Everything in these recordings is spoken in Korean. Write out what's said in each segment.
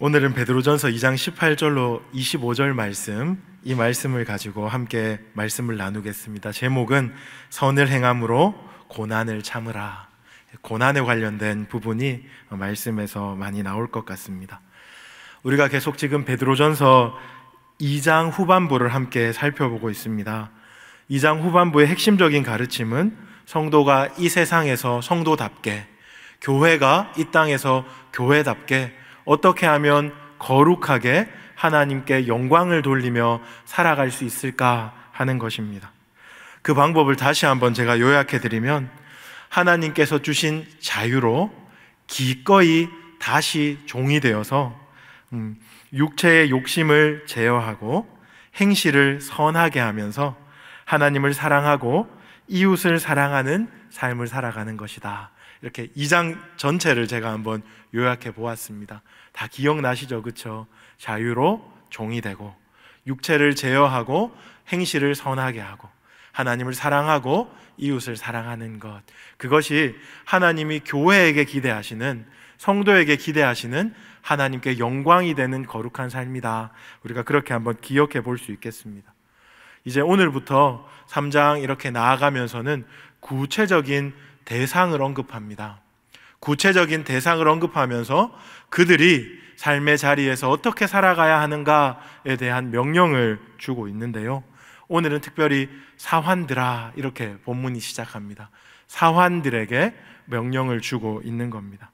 오늘은 베드로전서 2장 18절로 25절 말씀, 이 말씀을 가지고 함께 말씀을 나누겠습니다. 제목은 선을 행함으로 고난을 참으라. 고난에 관련된 부분이 말씀에서 많이 나올 것 같습니다. 우리가 계속 지금 베드로전서 2장 후반부를 함께 살펴보고 있습니다. 2장 후반부의 핵심적인 가르침은 성도가 이 세상에서 성도답게, 교회가 이 땅에서 교회답게 어떻게 하면 거룩하게 하나님께 영광을 돌리며 살아갈 수 있을까 하는 것입니다. 그 방법을 다시 한번 제가 요약해드리면, 하나님께서 주신 자유로 기꺼이 다시 종이 되어서 육체의 욕심을 제어하고 행실을 선하게 하면서 하나님을 사랑하고 이웃을 사랑하는 삶을 살아가는 것이다. 이렇게 2장 전체를 제가 한번 요약해 보았습니다. 다 기억나시죠? 그렇죠? 자유로 종이 되고 육체를 제어하고 행실을 선하게 하고 하나님을 사랑하고 이웃을 사랑하는 것, 그것이 하나님이 교회에게 기대하시는, 성도에게 기대하시는 하나님께 영광이 되는 거룩한 삶이다. 우리가 그렇게 한번 기억해 볼 수 있겠습니다. 이제 오늘부터 3장 이렇게 나아가면서는 구체적인 대상을 언급합니다. 구체적인 대상을 언급하면서 그들이 삶의 자리에서 어떻게 살아가야 하는가에 대한 명령을 주고 있는데요, 오늘은 특별히 사환들아, 이렇게 본문이 시작합니다. 사환들에게 명령을 주고 있는 겁니다.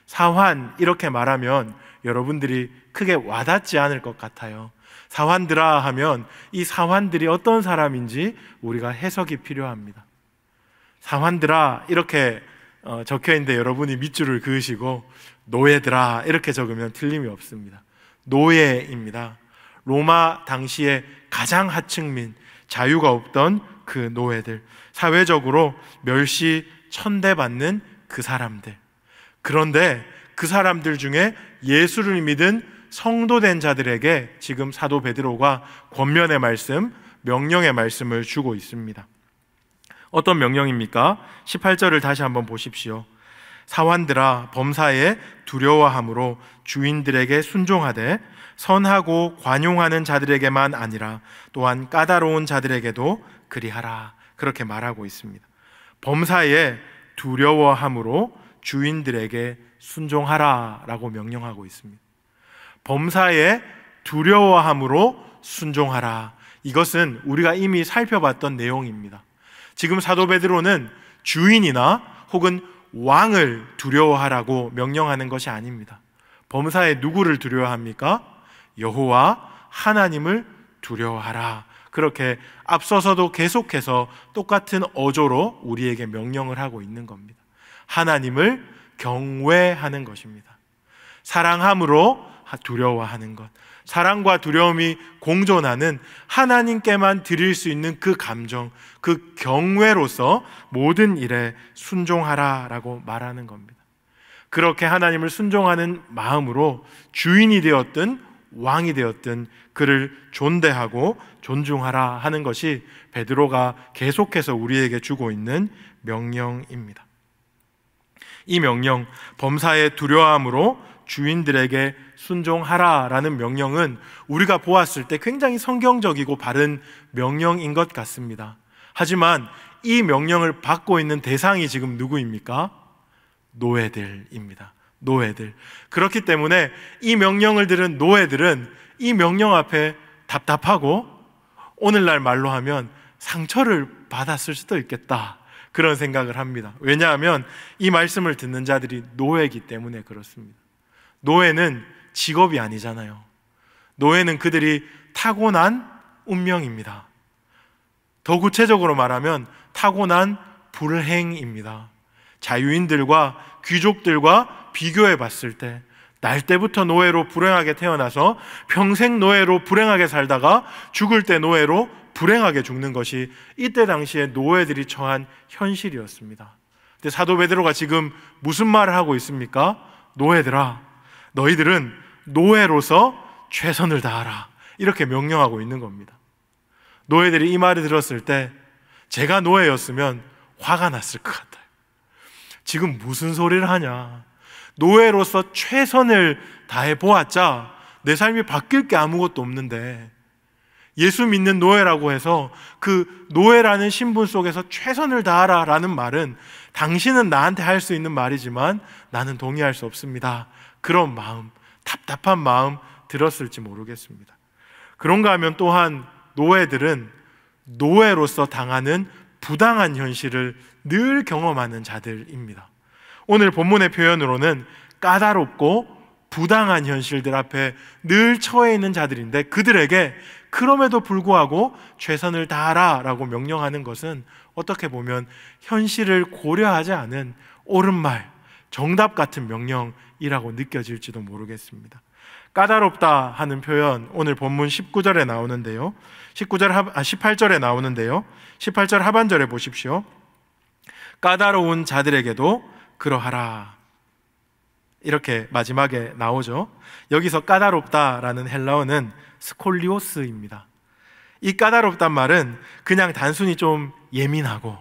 사환, 이렇게 말하면 여러분들이 크게 와닿지 않을 것 같아요. 사환들아 하면 이 사환들이 어떤 사람인지 우리가 해석이 필요합니다. 사환들아 이렇게 적혀 있는데 여러분이 밑줄을 그으시고 노예들아 이렇게 적으면 틀림이 없습니다. 노예입니다. 로마 당시에 가장 하층민, 자유가 없던 그 노예들, 사회적으로 멸시 천대받는 그 사람들. 그런데 그 사람들 중에 예수를 믿은 성도된 자들에게 지금 사도 베드로가 권면의 말씀, 명령의 말씀을 주고 있습니다. 어떤 명령입니까? 18절을 다시 한번 보십시오. 사환들아, 범사에 두려워함으로 주인들에게 순종하되 선하고 관용하는 자들에게만 아니라 또한 까다로운 자들에게도 그리하라. 그렇게 말하고 있습니다. 범사에 두려워함으로 주인들에게 순종하라 라고 명령하고 있습니다. 범사에 두려워함으로 순종하라. 이것은 우리가 이미 살펴봤던 내용입니다. 지금 사도 베드로는 주인이나 혹은 왕을 두려워하라고 명령하는 것이 아닙니다. 범사에 누구를 두려워합니까? 여호와 하나님을 두려워하라. 그렇게 앞서서도 계속해서 똑같은 어조로 우리에게 명령을 하고 있는 겁니다. 하나님을 경외하는 것입니다. 사랑함으로 두려워하는 것, 사랑과 두려움이 공존하는 하나님께만 드릴 수 있는 그 감정, 그 경외로서 모든 일에 순종하라라고 말하는 겁니다. 그렇게 하나님을 순종하는 마음으로 주인이 되었든 왕이 되었든 그를 존대하고 존중하라 하는 것이 베드로가 계속해서 우리에게 주고 있는 명령입니다. 이 명령, 범사에 두려워함으로 주인들에게 순종하라라는 명령은 우리가 보았을 때 굉장히 성경적이고 바른 명령인 것 같습니다. 하지만 이 명령을 받고 있는 대상이 지금 누구입니까? 노예들입니다. 노예들. 그렇기 때문에 이 명령을 들은 노예들은 이 명령 앞에 답답하고, 오늘날 말로 하면 상처를 받았을 수도 있겠다, 그런 생각을 합니다. 왜냐하면 이 말씀을 듣는 자들이 노예이기 때문에 그렇습니다. 노예는 직업이 아니잖아요. 노예는 그들이 타고난 운명입니다. 더 구체적으로 말하면 타고난 불행입니다. 자유인들과 귀족들과 비교해 봤을 때, 날 때부터 노예로 불행하게 태어나서 평생 노예로 불행하게 살다가 죽을 때 노예로 불행하게 죽는 것이 이때 당시에 노예들이 처한 현실이었습니다. 근데 사도 베드로가 지금 무슨 말을 하고 있습니까? 노예들아, 너희들은 노예로서 최선을 다하라, 이렇게 명령하고 있는 겁니다. 노예들이 이 말을 들었을 때 제가 노예였으면 화가 났을 것 같아요. 지금 무슨 소리를 하냐, 노예로서 최선을 다해 보았자 내 삶이 바뀔 게 아무것도 없는데, 예수 믿는 노예라고 해서 그 노예라는 신분 속에서 최선을 다하라 라는 말은 당신은 나한테 할 수 있는 말이지만 나는 동의할 수 없습니다. 그런 마음, 답답한 마음 들었을지 모르겠습니다. 그런가 하면 또한 노예들은 노예로서 당하는 부당한 현실을 늘 경험하는 자들입니다. 오늘 본문의 표현으로는 까다롭고 부당한 현실들 앞에 늘 처해 있는 자들인데, 그들에게 그럼에도 불구하고 최선을 다하라 라고 명령하는 것은 어떻게 보면 현실을 고려하지 않은 옳은 말, 정답 같은 명령이라고 느껴질지도 모르겠습니다. 까다롭다 하는 표현, 오늘 본문 19절에 나오는데요, 18절에 나오는데요, 18절 하반절에 보십시오. 까다로운 자들에게도 그러하라, 이렇게 마지막에 나오죠. 여기서 까다롭다라는 헬라어는 스콜리오스입니다. 이 까다롭단 말은 그냥 단순히 좀 예민하고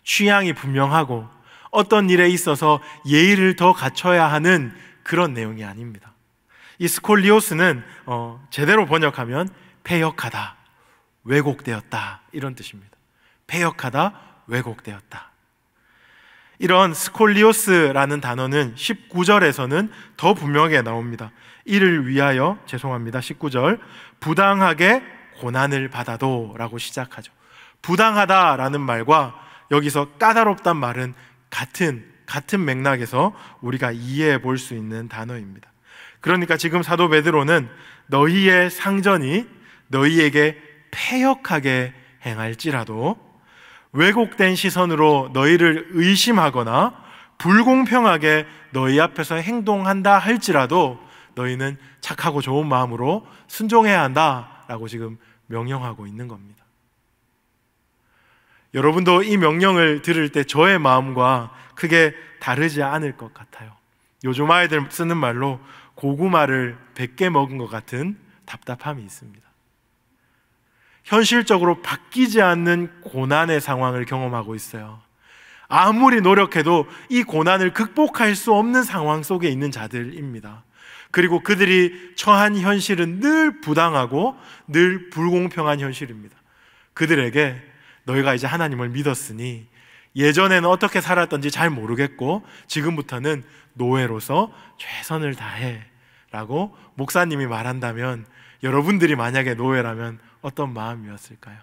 취향이 분명하고 어떤 일에 있어서 예의를 더 갖춰야 하는 그런 내용이 아닙니다. 이 스콜리오스는 제대로 번역하면 패역하다, 왜곡되었다, 이런 뜻입니다. 패역하다, 왜곡되었다. 이런 스콜리오스라는 단어는 19절에서는 더 분명하게 나옵니다. 이를 위하여, 19절, 부당하게 고난을 받아도 라고 시작하죠. 부당하다라는 말과 여기서 까다롭단 말은 같은 맥락에서 우리가 이해해 볼 수 있는 단어입니다. 그러니까 지금 사도 베드로는 너희의 상전이 너희에게 패역하게 행할지라도, 왜곡된 시선으로 너희를 의심하거나 불공평하게 너희 앞에서 행동한다 할지라도 너희는 착하고 좋은 마음으로 순종해야 한다라고 지금 명령하고 있는 겁니다. 여러분도 이 명령을 들을 때 저의 마음과 크게 다르지 않을 것 같아요. 요즘 아이들 쓰는 말로 고구마를 100개 먹은 것 같은 답답함이 있습니다. 현실적으로 바뀌지 않는 고난의 상황을 경험하고 있어요. 아무리 노력해도 이 고난을 극복할 수 없는 상황 속에 있는 자들입니다. 그리고 그들이 처한 현실은 늘 부당하고 늘 불공평한 현실입니다. 그들에게 너희가 이제 하나님을 믿었으니 예전에는 어떻게 살았던지 잘 모르겠고 지금부터는 노예로서 최선을 다해 라고 목사님이 말한다면, 여러분들이 만약에 노예라면 어떤 마음이었을까요?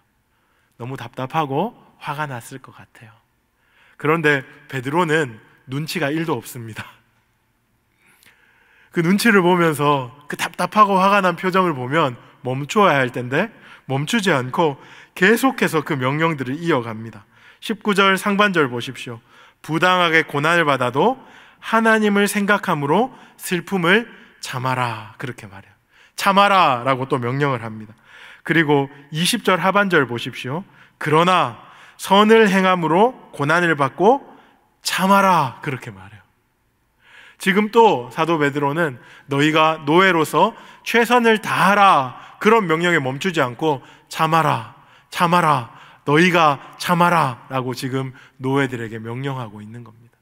너무 답답하고 화가 났을 것 같아요. 그런데 베드로는 눈치가 1도 없습니다. 그 눈치를 보면서 그 답답하고 화가 난 표정을 보면 멈추어야 할 텐데 멈추지 않고 계속해서 그 명령들을 이어갑니다. 19절 상반절 보십시오. 부당하게 고난을 받아도 하나님을 생각함으로 슬픔을 참아라, 그렇게 말해요. 참아라 라고 또 명령을 합니다. 그리고 20절 하반절 보십시오. 그러나 선을 행함으로 고난을 받고 참아라, 그렇게 말해요. 지금 또 사도 베드로는 너희가 노예로서 최선을 다하라, 그런 명령에 멈추지 않고 참아라, 참아라, 너희가 참아라 라고 지금 노예들에게 명령하고 있는 겁니다.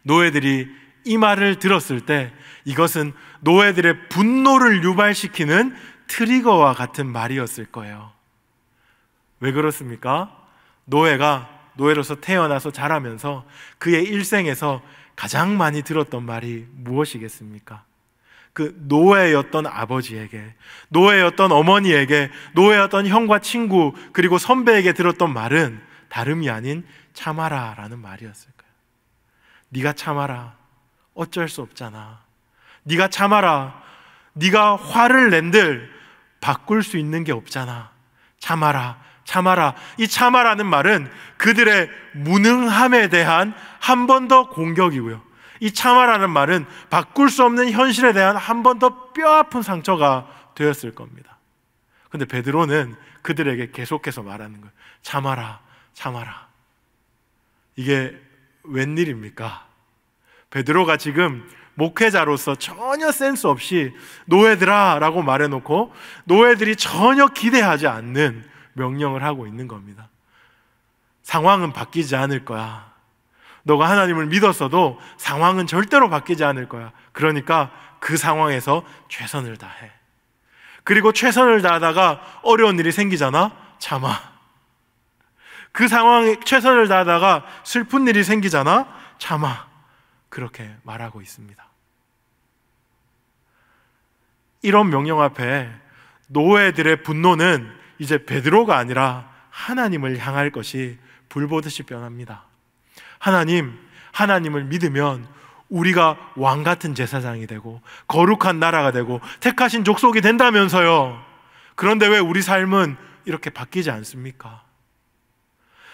노예들이 이 말을 들었을 때 이것은 노예들의 분노를 유발시키는 트리거와 같은 말이었을 거예요. 왜 그렇습니까? 노예가 노예로서 태어나서 자라면서 그의 일생에서 가장 많이 들었던 말이 무엇이겠습니까? 그 노예였던 아버지에게, 노예였던 어머니에게, 노예였던 형과 친구 그리고 선배에게 들었던 말은 다름이 아닌 참아라 라는 말이었을 거예요. 네가 참아라, 어쩔 수 없잖아. 네가 참아라, 네가 화를 낸들 바꿀 수 있는 게 없잖아. 참아라, 참아라. 이 참아라는 말은 그들의 무능함에 대한 한 번 더 공격이고요, 이 참아라는 말은 바꿀 수 없는 현실에 대한 한 번 더 뼈아픈 상처가 되었을 겁니다. 근데 베드로는 그들에게 계속해서 말하는 거예요. 참아라, 참아라. 이게 웬일입니까? 베드로가 지금 목회자로서 전혀 센스 없이 노예들아 라고 말해놓고 노예들이 전혀 기대하지 않는 명령을 하고 있는 겁니다. 상황은 바뀌지 않을 거야. 너가 하나님을 믿었어도 상황은 절대로 바뀌지 않을 거야. 그러니까 그 상황에서 최선을 다해. 그리고 최선을 다하다가 어려운 일이 생기잖아? 참아. 그 상황에 최선을 다하다가 슬픈 일이 생기잖아? 참아. 그렇게 말하고 있습니다. 이런 명령 앞에 노예들의 분노는 이제 베드로가 아니라 하나님을 향할 것이 불보듯이 뻔합니다. 하나님을 믿으면 우리가 왕같은 제사장이 되고 거룩한 나라가 되고 택하신 족속이 된다면서요. 그런데 왜 우리 삶은 이렇게 바뀌지 않습니까?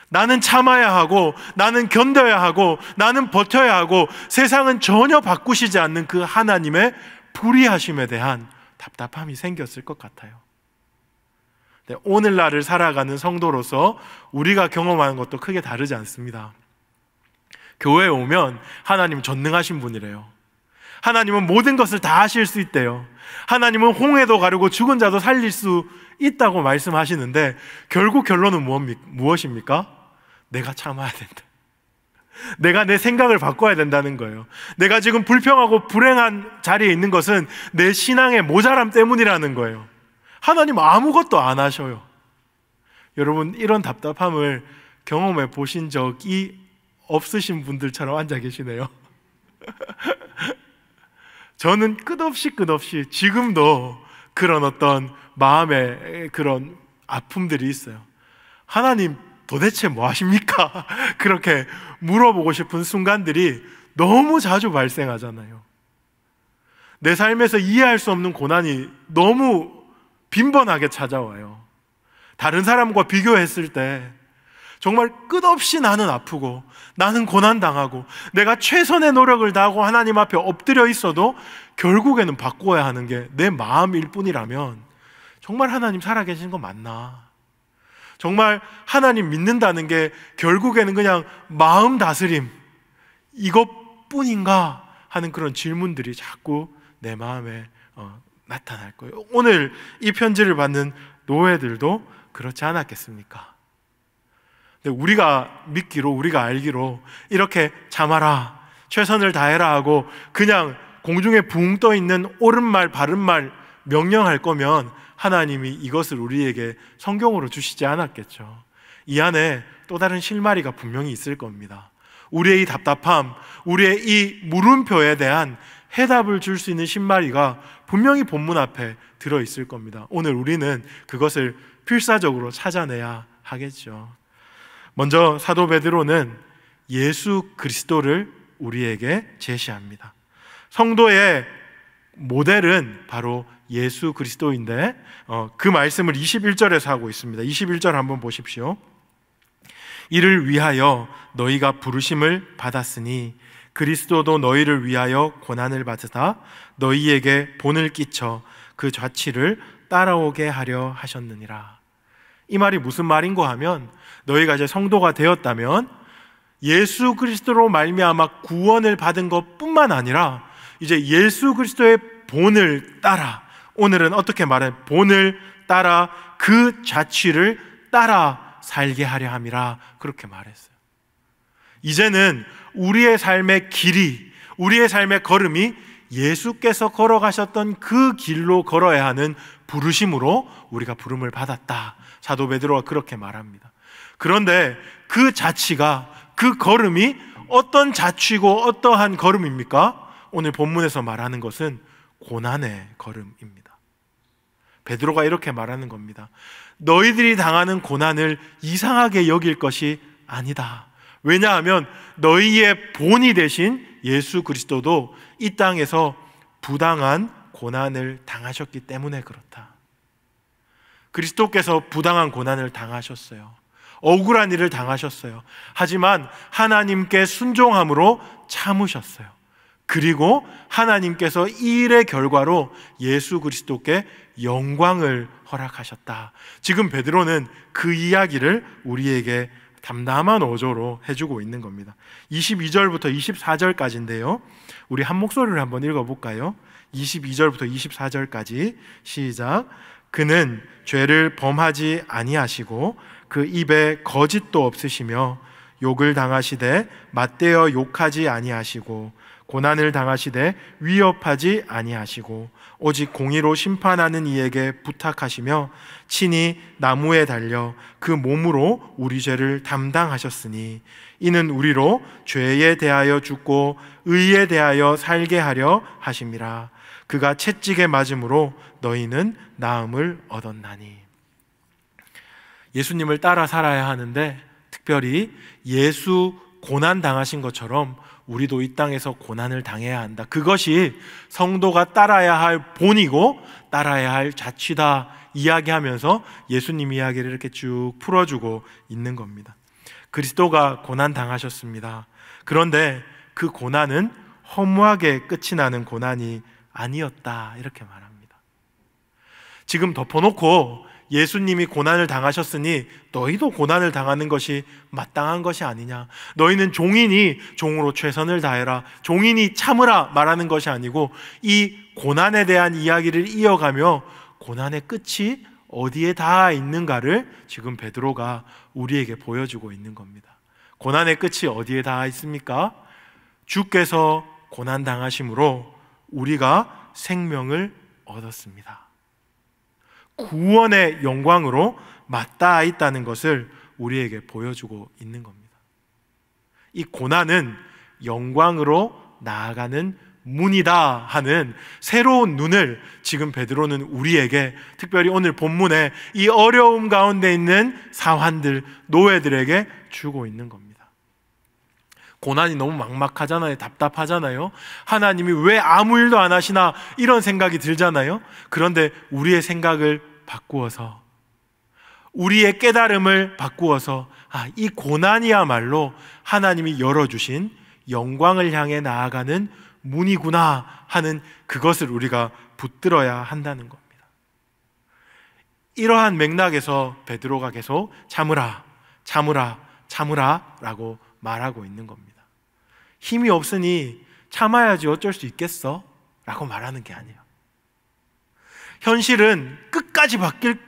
나는 참아야 하고, 나는 견뎌야 하고, 나는 버텨야 하고, 세상은 전혀 바꾸시지 않는 그 하나님의 불의하심에 대한 답답함이 생겼을 것 같아요. 오늘날을 살아가는 성도로서 우리가 경험하는 것도 크게 다르지 않습니다. 교회에 오면 하나님 전능하신 분이래요. 하나님은 모든 것을 다 하실 수 있대요. 하나님은 홍해도 가르고 죽은 자도 살릴 수 있다고 말씀하시는데 결국 결론은 무엇입니까? 내가 참아야 된다. 내가 내 생각을 바꿔야 된다는 거예요. 내가 지금 불평하고 불행한 자리에 있는 것은 내 신앙의 모자람 때문이라는 거예요. 하나님 아무것도 안 하셔요. 여러분, 이런 답답함을 경험해 보신 적이 없으신 분들처럼 앉아 계시네요. 저는 끝없이 지금도 그런 어떤 마음의 그런 아픔들이 있어요. 하나님 도대체 뭐 하십니까? 그렇게 물어보고 싶은 순간들이 너무 자주 발생하잖아요. 내 삶에서 이해할 수 없는 고난이 너무 빈번하게 찾아와요. 다른 사람과 비교했을 때 정말 끝없이 나는 아프고 나는 고난당하고 내가 최선의 노력을 다하고 하나님 앞에 엎드려 있어도 결국에는 바꿔야 하는 게 내 마음일 뿐이라면 정말 하나님 살아계신 거 맞나? 정말 하나님 믿는다는 게 결국에는 그냥 마음 다스림 이것뿐인가 하는 그런 질문들이 자꾸 내 마음에 나타날 거예요. 오늘 이 편지를 받는 노예들도 그렇지 않았겠습니까? 근데 우리가 믿기로, 우리가 알기로 이렇게 참아라, 최선을 다해라 하고 그냥 공중에 붕 떠 있는 옳은 말, 바른 말 명령할 거면 하나님이 이것을 우리에게 성경으로 주시지 않았겠죠. 이 안에 또 다른 실마리가 분명히 있을 겁니다. 우리의 이 답답함, 우리의 이 물음표에 대한 해답을 줄 수 있는 실마리가 분명히 본문 앞에 들어있을 겁니다. 오늘 우리는 그것을 필사적으로 찾아내야 하겠죠. 먼저 사도 베드로는 예수 그리스도를 우리에게 제시합니다. 성도의 모델은 바로 예수 그리스도인데 그 말씀을 21절에서 하고 있습니다. 21절 한번 보십시오. 이를 위하여 너희가 부르심을 받았으니 그리스도도 너희를 위하여 고난을 받으사 너희에게 본을 끼쳐 그 좌치를 따라오게 하려 하셨느니라. 이 말이 무슨 말인가 하면 너희가 이제 성도가 되었다면 예수 그리스도로 말미암아 구원을 받은 것뿐만 아니라 이제 예수 그리스도의 본을 따라, 오늘은 어떻게 말해? 본을 따라 그 자취를 따라 살게 하려 함이라 그렇게 말했어요. 이제는 우리의 삶의 길이, 우리의 삶의 걸음이 예수께서 걸어가셨던 그 길로 걸어야 하는 부르심으로 우리가 부름을 받았다. 사도 베드로가 그렇게 말합니다. 그런데 그 자취가, 그 걸음이 어떤 자취고 어떠한 걸음입니까? 오늘 본문에서 말하는 것은 고난의 걸음입니다. 베드로가 이렇게 말하는 겁니다. 너희들이 당하는 고난을 이상하게 여길 것이 아니다. 왜냐하면 너희의 본이 되신 예수 그리스도도 이 땅에서 부당한 고난을 당하셨기 때문에 그렇다. 그리스도께서 부당한 고난을 당하셨어요. 억울한 일을 당하셨어요. 하지만 하나님께 순종함으로 참으셨어요. 그리고 하나님께서 이 일의 결과로 예수 그리스도께 영광을 허락하셨다. 지금 베드로는 그 이야기를 우리에게 담담한 어조로 해주고 있는 겁니다. 22절부터 24절까지인데요. 우리 한 목소리를 한번 읽어볼까요? 22절부터 24절까지 시작. 그는 죄를 범하지 아니하시고 그 입에 거짓도 없으시며 욕을 당하시되 맞대어 욕하지 아니하시고 고난을 당하시되 위협하지 아니하시고 오직 공의로 심판하는 이에게 부탁하시며 친히 나무에 달려 그 몸으로 우리 죄를 담당하셨으니 이는 우리로 죄에 대하여 죽고 의에 대하여 살게 하려 하심이라. 그가 채찍에 맞음으로 너희는 나음을 얻었나니. 예수님을 따라 살아야 하는데 특별히 예수 고난 당하신 것처럼 우리도 이 땅에서 고난을 당해야 한다. 그것이 성도가 따라야 할 본이고 따라야 할 자취다 이야기하면서 예수님 이야기를 이렇게 쭉 풀어주고 있는 겁니다. 그리스도가 고난 당하셨습니다. 그런데 그 고난은 허무하게 끝이 나는 고난이 아니었다 이렇게 말합니다. 지금 덮어놓고 예수님이 고난을 당하셨으니 너희도 고난을 당하는 것이 마땅한 것이 아니냐, 너희는 종이니 종으로 최선을 다해라, 종이니 참으라 말하는 것이 아니고 이 고난에 대한 이야기를 이어가며 고난의 끝이 어디에 닿아 있는가를 지금 베드로가 우리에게 보여주고 있는 겁니다. 고난의 끝이 어디에 닿아 있습니까? 주께서 고난 당하심으로 우리가 생명을 얻었습니다. 구원의 영광으로 맞닿아 있다는 것을 우리에게 보여주고 있는 겁니다. 이 고난은 영광으로 나아가는 문이다 하는 새로운 눈을 지금 베드로는 우리에게, 특별히 오늘 본문에 이 어려움 가운데 있는 사환들, 노예들에게 주고 있는 겁니다. 고난이 너무 막막하잖아요. 답답하잖아요. 하나님이 왜 아무 일도 안 하시나 이런 생각이 들잖아요. 그런데 우리의 생각을 바꾸어서, 우리의 깨달음을 바꾸어서 이 고난이야말로 하나님이 열어주신 영광을 향해 나아가는 문이구나 하는 그것을 우리가 붙들어야 한다는 겁니다. 이러한 맥락에서 베드로가 계속 참으라, 참으라, 참으라 라고 말하고 있는 겁니다. 힘이 없으니 참아야지 어쩔 수 있겠어? 라고 말하는 게 아니에요. 현실은 끝까지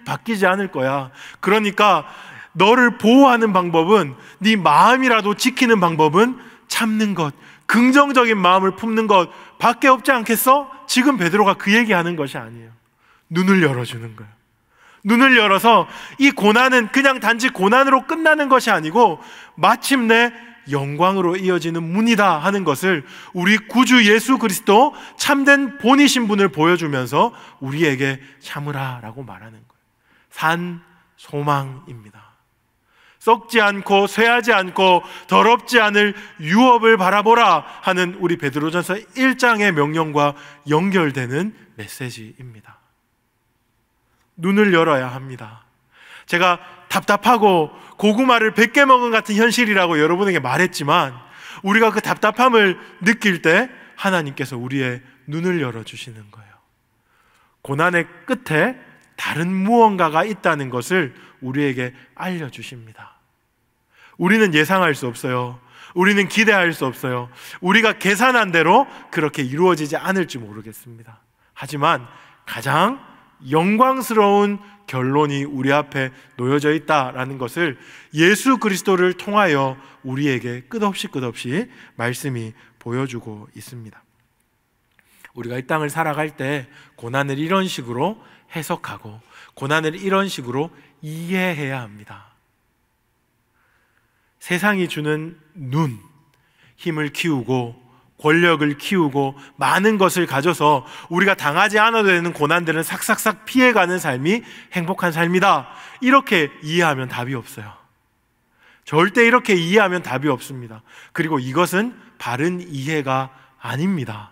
바뀌지 않을 거야. 그러니까 너를 보호하는 방법은, 네 마음이라도 지키는 방법은 참는 것, 긍정적인 마음을 품는 것 밖에 없지 않겠어? 지금 베드로가 그 얘기하는 것이 아니에요. 눈을 열어주는 거예요. 눈을 열어서 이 고난은 그냥 단지 고난으로 끝나는 것이 아니고 마침내 영광으로 이어지는 문이다 하는 것을 우리 구주 예수 그리스도 참된 본이신 분을 보여주면서 우리에게 참으라 라고 말하는 거예요. 산 소망입니다. 썩지 않고 쇠하지 않고 더럽지 않을 유업을 바라보라 하는 우리 베드로전서 1장의 명령과 연결되는 메시지입니다. 눈을 열어야 합니다. 제가 답답하고 고구마를 100개 먹은 같은 현실이라고 여러분에게 말했지만, 우리가 그 답답함을 느낄 때 하나님께서 우리의 눈을 열어주시는 거예요. 고난의 끝에 다른 무언가가 있다는 것을 우리에게 알려주십니다. 우리는 예상할 수 없어요. 우리는 기대할 수 없어요. 우리가 계산한 대로 그렇게 이루어지지 않을지 모르겠습니다. 하지만 가장 영광스러운 결론이 우리 앞에 놓여져 있다라는 것을 예수 그리스도를 통하여 우리에게 끝없이 말씀이 보여주고 있습니다. 우리가 이 땅을 살아갈 때 고난을 이런 식으로 해석하고 고난을 이런 식으로 이해해야 합니다. 세상이 주는 눈, 힘을 키우고 권력을 키우고 많은 것을 가져서 우리가 당하지 않아도 되는 고난들은 삭삭삭 피해가는 삶이 행복한 삶이다, 이렇게 이해하면 답이 없어요. 절대 이렇게 이해하면 답이 없습니다. 그리고 이것은 바른 이해가 아닙니다.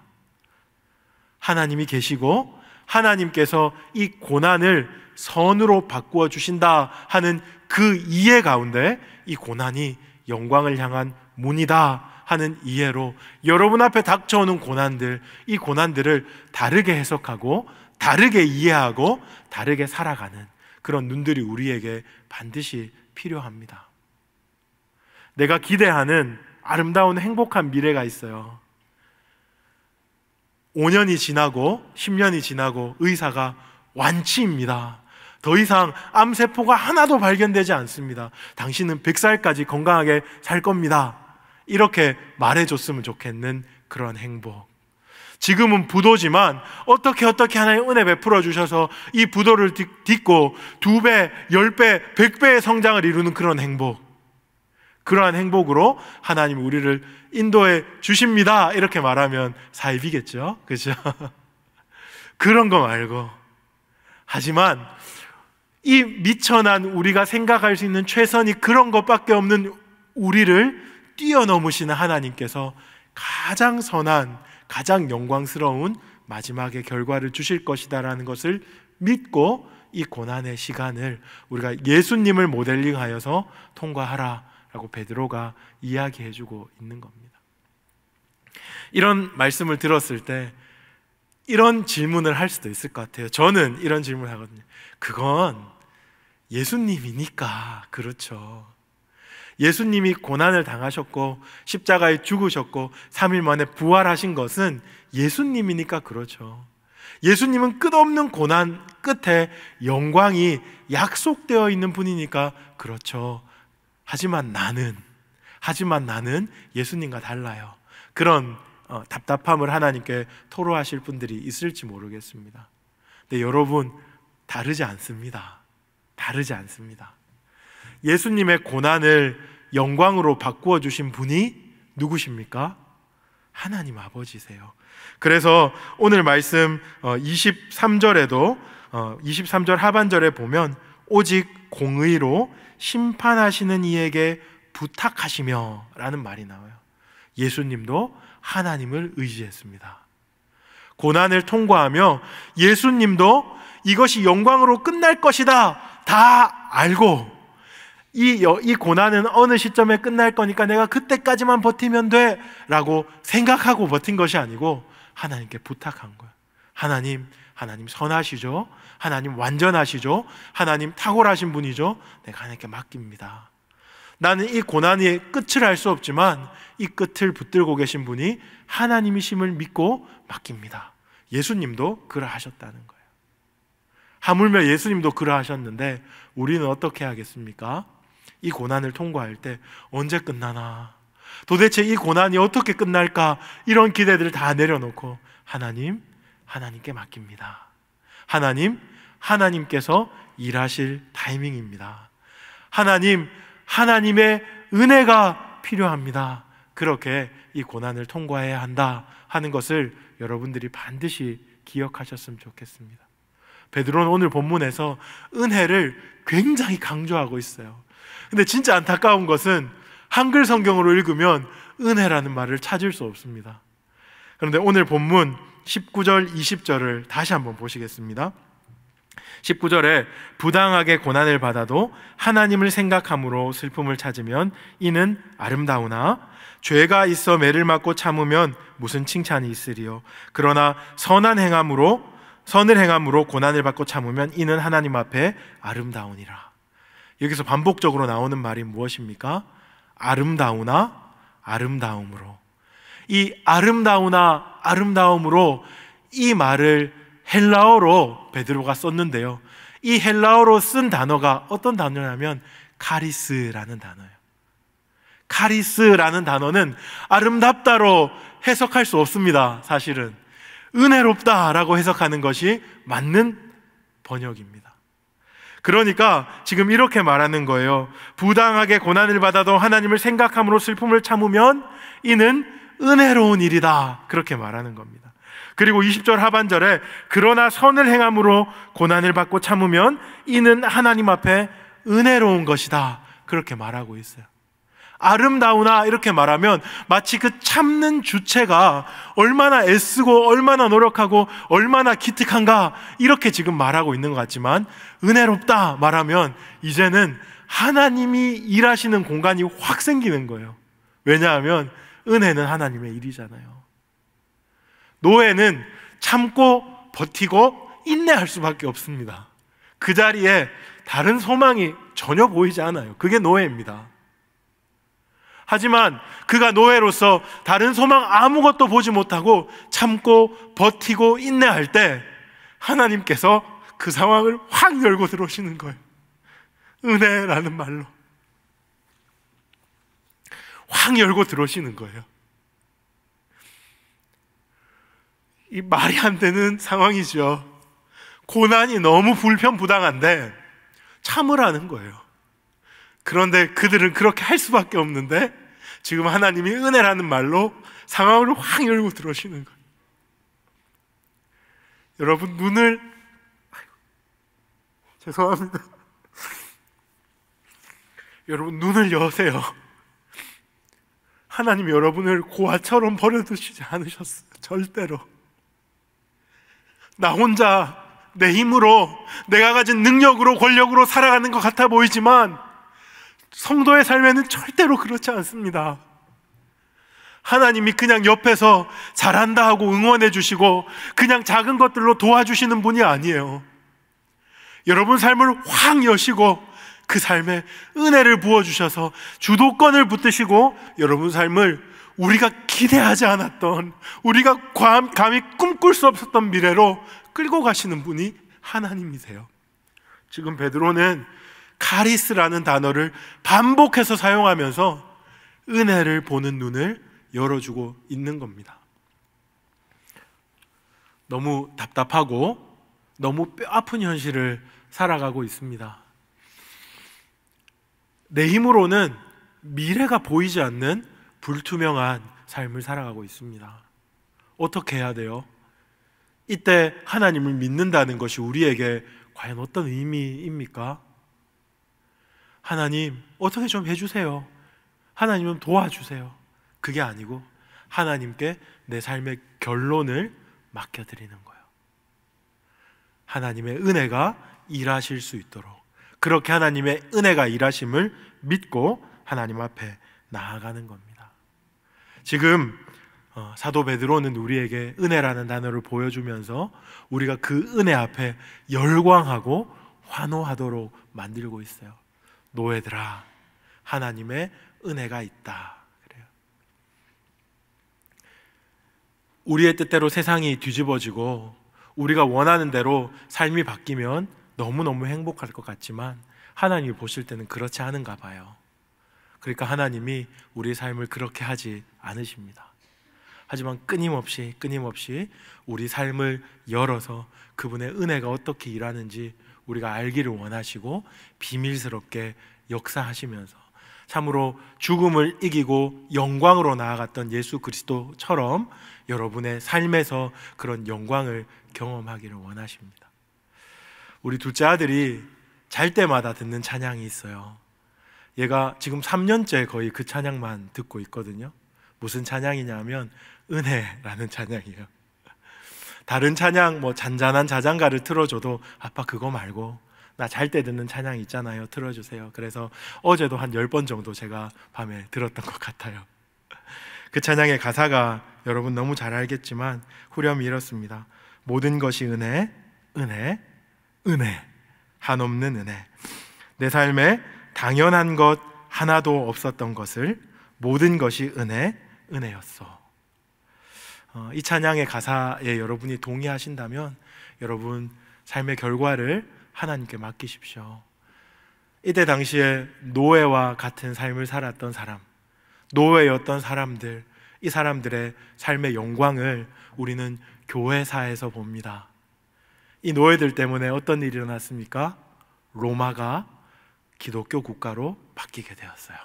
하나님이 계시고 하나님께서 이 고난을 선으로 바꾸어 주신다 하는 그 이해 가운데 이 고난이 영광을 향한 문이다 하는 이해로 여러분 앞에 닥쳐오는 고난들, 이 고난들을 다르게 해석하고 다르게 이해하고 다르게 살아가는 그런 눈들이 우리에게 반드시 필요합니다. 내가 기대하는 아름다운 행복한 미래가 있어요. 5년이 지나고 10년이 지나고 의사가 완치입니다. 더 이상 암세포가 하나도 발견되지 않습니다. 당신은 100살까지 건강하게 살 겁니다. 이렇게 말해줬으면 좋겠는 그런 행복. 지금은 부도지만 어떻게 하나님 은혜 베풀어 주셔서 이 부도를 딛고 2배, 10배, 100배의 성장을 이루는 그런 행복. 그러한 행복으로 하나님 우리를 인도해 주십니다. 이렇게 말하면 사입이겠죠. 그렇죠? 그런 거 말고. 하지만 이 미천한 우리가 생각할 수 있는 최선이 그런 것밖에 없는 우리를 뛰어넘으시는 하나님께서 가장 선한, 가장 영광스러운 마지막의 결과를 주실 것이다라는 것을 믿고 이 고난의 시간을 우리가 예수님을 모델링하여서 통과하라라고 베드로가 이야기해주고 있는 겁니다. 이런 말씀을 들었을 때 이런 질문을 할 수도 있을 것 같아요. 저는 이런 질문을 하거든요. 그건 예수님이니까 그렇죠. 예수님이 고난을 당하셨고 십자가에 죽으셨고 3일 만에 부활하신 것은 예수님이니까 그렇죠. 예수님은 끝없는 고난 끝에 영광이 약속되어 있는 분이니까 그렇죠. 하지만 나는 예수님과 달라요. 그런 답답함을 하나님께 토로하실 분들이 있을지 모르겠습니다. 근데 여러분, 다르지 않습니다. 예수님의 고난을 영광으로 바꾸어 주신 분이 누구십니까? 하나님 아버지세요. 그래서 오늘 말씀 23절에도 23절 하반절에 보면 오직 공의로 심판하시는 이에게 부탁하시며 라는 말이 나와요. 예수님도 하나님을 의지했습니다. 고난을 통과하며 예수님도 이것이 영광으로 끝날 것이다 다 알고 이 고난은 어느 시점에 끝날 거니까 내가 그때까지만 버티면 돼 라고 생각하고 버틴 것이 아니고 하나님께 부탁한 거예요. 하나님 선하시죠? 하나님 완전하시죠? 하나님 탁월하신 분이죠? 내가 하나님께 맡깁니다. 나는 이 고난의 끝을 알 수 없지만 이 끝을 붙들고 계신 분이 하나님이심을 믿고 맡깁니다. 예수님도 그러하셨다는 거예요. 하물며 예수님도 그러하셨는데 우리는 어떻게 하겠습니까? 이 고난을 통과할 때 언제 끝나나, 도대체 이 고난이 어떻게 끝날까, 이런 기대들을 다 내려놓고 하나님께 맡깁니다. 하나님께서 일하실 타이밍입니다. 하나님의 은혜가 필요합니다. 그렇게 이 고난을 통과해야 한다 하는 것을 여러분들이 반드시 기억하셨으면 좋겠습니다. 베드로는 오늘 본문에서 은혜를 굉장히 강조하고 있어요. 근데 진짜 안타까운 것은 한글 성경으로 읽으면 은혜라는 말을 찾을 수 없습니다. 그런데 오늘 본문 19절, 20절을 다시 한번 보시겠습니다. 19절에 부당하게 고난을 받아도 하나님을 생각함으로 슬픔을 찾으면 이는 아름다우나 죄가 있어 매를 맞고 참으면 무슨 칭찬이 있으리요. 그러나 선을 행함으로 고난을 받고 참으면 이는 하나님 앞에 아름다우니라. 여기서 반복적으로 나오는 말이 무엇입니까? 아름다우나 아름다움으로. 이 아름다우나 아름다움으로 이 말을 헬라어로 베드로가 썼는데요, 이 헬라어로 쓴 단어가 어떤 단어냐면 카리스라는 단어예요. 카리스라는 단어는 아름답다로 해석할 수 없습니다. 사실은 은혜롭다라고 해석하는 것이 맞는 번역입니다. 그러니까 지금 이렇게 말하는 거예요. 부당하게 고난을 받아도 하나님을 생각함으로 슬픔을 참으면 이는 은혜로운 일이다, 그렇게 말하는 겁니다. 그리고 20절 하반절에 그러나 선을 행함으로 고난을 받고 참으면 이는 하나님 앞에 은혜로운 것이다, 그렇게 말하고 있어요. 아름다우나 이렇게 말하면 마치 그 참는 주체가 얼마나 애쓰고 얼마나 노력하고 얼마나 기특한가 이렇게 지금 말하고 있는 것 같지만, 은혜롭다 말하면 이제는 하나님이 일하시는 공간이 확 생기는 거예요. 왜냐하면 은혜는 하나님의 일이잖아요. 노예는 참고 버티고 인내할 수밖에 없습니다. 그 자리에 다른 소망이 전혀 보이지 않아요. 그게 노예입니다. 하지만 그가 노예로서 다른 소망 아무것도 보지 못하고 참고 버티고 인내할 때 하나님께서 그 상황을 확 열고 들어오시는 거예요. 은혜라는 말로 확 열고 들어오시는 거예요. 이 말이 안 되는 상황이죠. 고난이 너무 불편부당한데 참으라는 거예요. 그런데 그들은 그렇게 할 수밖에 없는데 지금 하나님이 은혜라는 말로 상황을 확 열고 들어오시는 거예요. 여러분 죄송합니다. 여러분 눈을 여세요. 하나님이 여러분을 고아처럼 버려두시지 않으셨어요. 절대로. 나 혼자 내 힘으로, 내가 가진 능력으로, 권력으로 살아가는 것 같아 보이지만 성도의 삶에는 절대로 그렇지 않습니다. 하나님이 그냥 옆에서 잘한다 하고 응원해 주시고 그냥 작은 것들로 도와주시는 분이 아니에요. 여러분 삶을 확 여시고 그 삶에 은혜를 부어주셔서 주도권을 붙드시고 여러분 삶을 우리가 기대하지 않았던, 우리가 감히 꿈꿀 수 없었던 미래로 끌고 가시는 분이 하나님이세요. 지금 베드로는 카리스라는 단어를 반복해서 사용하면서 은혜를 보는 눈을 열어주고 있는 겁니다. 너무 답답하고 너무 뼈아픈 현실을 살아가고 있습니다. 내 힘으로는 미래가 보이지 않는 불투명한 삶을 살아가고 있습니다. 어떻게 해야 돼요? 이때 하나님을 믿는다는 것이 우리에게 과연 어떤 의미입니까? 하나님, 어떻게 좀 해주세요. 하나님 좀 도와주세요. 그게 아니고 하나님께 내 삶의 결론을 맡겨드리는 거예요. 하나님의 은혜가 일하실 수 있도록, 그렇게 하나님의 은혜가 일하심을 믿고 하나님 앞에 나아가는 겁니다. 지금 사도 베드로는 우리에게 은혜라는 단어를 보여주면서 우리가 그 은혜 앞에 열광하고 환호하도록 만들고 있어요. 노예들아, 하나님의 은혜가 있다. 그래요. 우리의 뜻대로 세상이 뒤집어지고 우리가 원하는 대로 삶이 바뀌면 너무너무 행복할 것 같지만 하나님이 보실 때는 그렇지 않은가 봐요. 그러니까 하나님이 우리의 삶을 그렇게 하지 않으십니다. 하지만 끊임없이 우리 삶을 열어서 그분의 은혜가 어떻게 일하는지 우리가 알기를 원하시고 비밀스럽게 역사하시면서 참으로 죽음을 이기고 영광으로 나아갔던 예수 그리스도처럼 여러분의 삶에서 그런 영광을 경험하기를 원하십니다. 우리 둘째 아들이 잘 때마다 듣는 찬양이 있어요. 얘가 지금 3년째 거의 그 찬양만 듣고 있거든요. 무슨 찬양이냐면 은혜라는 찬양이에요. 다른 찬양, 잔잔한 자장가를 틀어줘도 아빠 그거 말고 나 잘 때 듣는 찬양 있잖아요, 틀어주세요. 그래서 어제도 한 10번 정도 제가 밤에 들었던 것 같아요. 그 찬양의 가사가 여러분 너무 잘 알겠지만 후렴이 이렇습니다. 모든 것이 은혜, 은혜, 은혜, 한없는 은혜. 내 삶에 당연한 것 하나도 없었던 것을 모든 것이 은혜, 은혜였어. 이 찬양의 가사에 여러분이 동의하신다면 여러분 삶의 결과를 하나님께 맡기십시오. 이때 당시에 노예와 같은 삶을 살았던 사람, 노예였던 사람들, 이 사람들의 삶의 영광을 우리는 교회사에서 봅니다. 이 노예들 때문에 어떤 일이 일어났습니까? 로마가 기독교 국가로 바뀌게 되었어요.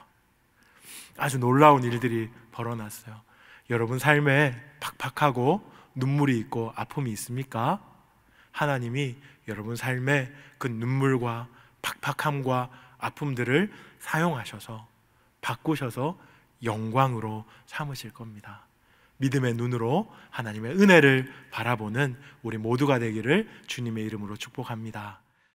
아주 놀라운 일들이 벌어났어요. 여러분 삶에 팍팍하고 눈물이 있고 아픔이 있습니까? 하나님이 여러분 삶에 그 눈물과 팍팍함과 아픔들을 사용하셔서 바꾸셔서 영광으로 삼으실 겁니다. 믿음의 눈으로 하나님의 은혜를 바라보는 우리 모두가 되기를 주님의 이름으로 축복합니다.